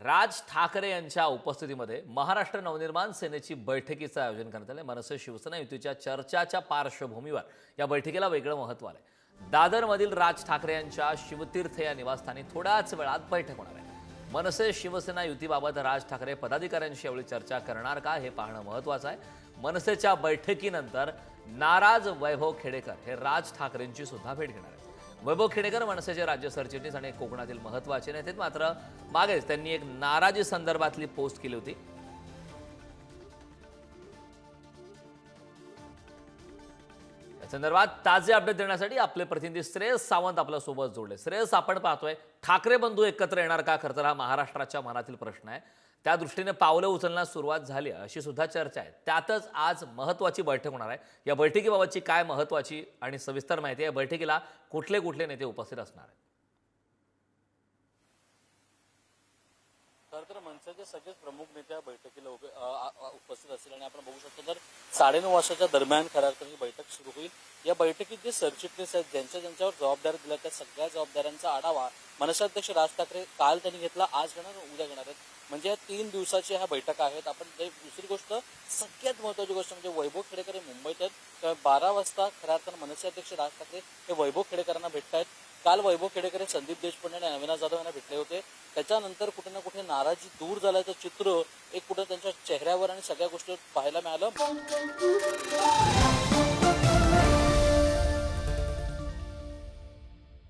राज ठाकरे यांच्या उपस्थितीमध्ये महाराष्ट्र नवनिर्माण सेनेची बैठकीचं आयोजन करण्यात आलं। मनसे शिवसेना युतीच्या चर्चाच्या पार्श्वभूमीवर या बैठकीला वेगळं महत्त्व आलंय। दादरमधील राज ठाकरे यांच्या शिवतीर्थ या निवासस्थानी थोड्याच वेळात बैठक होणार आहे। मनसे शिवसेना युतीबाबत राज ठाकरे पदाधिकाऱ्यांशी यावेळी चर्चा करणार का हे पाहणं महत्त्वाचं आहे। मनसेच्या बैठकीनंतर नाराज वैभव खेडेकर हे राज ठाकरेंची सुद्धा भेट घेणार आहेत। वैभव खेडेकर मनसेचे राज्य सरचिटणीस आणि कोकणातील महत्त्वाचे नेते, मात्र मागेच त्यांनी एक नाराजी संदर्भातली पोस्ट केली होती। या संदर्भात ताजे अपडेट देण्यासाठी आपले प्रतिनिधी श्रेयस सावंत आपल्या सोबत जोडले। श्रेयस, आपण पाहतोय ठाकरे बंधू एकत्र येणार का? खरं तर हा महाराष्ट्राच्या मनातील प्रश्न आहे। त्या दृष्टीने पावलं उचलण्यास सुरुवात झाली अशी सुद्धा चर्चा आहे। त्यातच आज महत्त्वाची बैठक होणार आहे। या बैठकीबाबतची काय महत्त्वाची आणि सविस्तर माहिती आहे? या बैठकीला कुठले कुठले नेते उपस्थित असणार आहेत? खरं तर मनसेचे सगळेच प्रमुख नेते या बैठकीला उपस्थित असतील आणि आपण बघू शकतो तर 9:30 वाजताच्या दरम्यान खरं तर ही बैठक सुरू होईल। या बैठकीत जे सरचिटणीस आहेत, ज्यांच्यावर जबाबदारी दिल्या त्या सगळ्या जबाबदाऱ्यांचा आढावा मनसेअध्यक्ष राज ठाकरे काल त्यांनी घेतला, आज घेणार, उद्या घेणार आहेत। म्हणजे या 3 दिवसाच्या ह्या बैठका आहेत। आपण दुसरी गोष्ट, सगळ्यात महत्त्वाची गोष्ट म्हणजे वैभव खेडेकर हे मुंबईत आहेत। तर 12 वाजता खरं अर्थानं मनसेअध्यक्ष राज ठाकरे हे वैभव खेडेकरांना भेटतायत। काल वैभव खेडेकर हे संदीप देशपांडे आणि अविनाश जाधव यांना भेटले होते। त्याच्यानंतर कुठे ना कुठे नाराजी दूर झाल्याचं चित्र एक कुठे त्यांच्या चेहऱ्यावर आणि सगळ्या गोष्टीवर पाहायला मिळालं।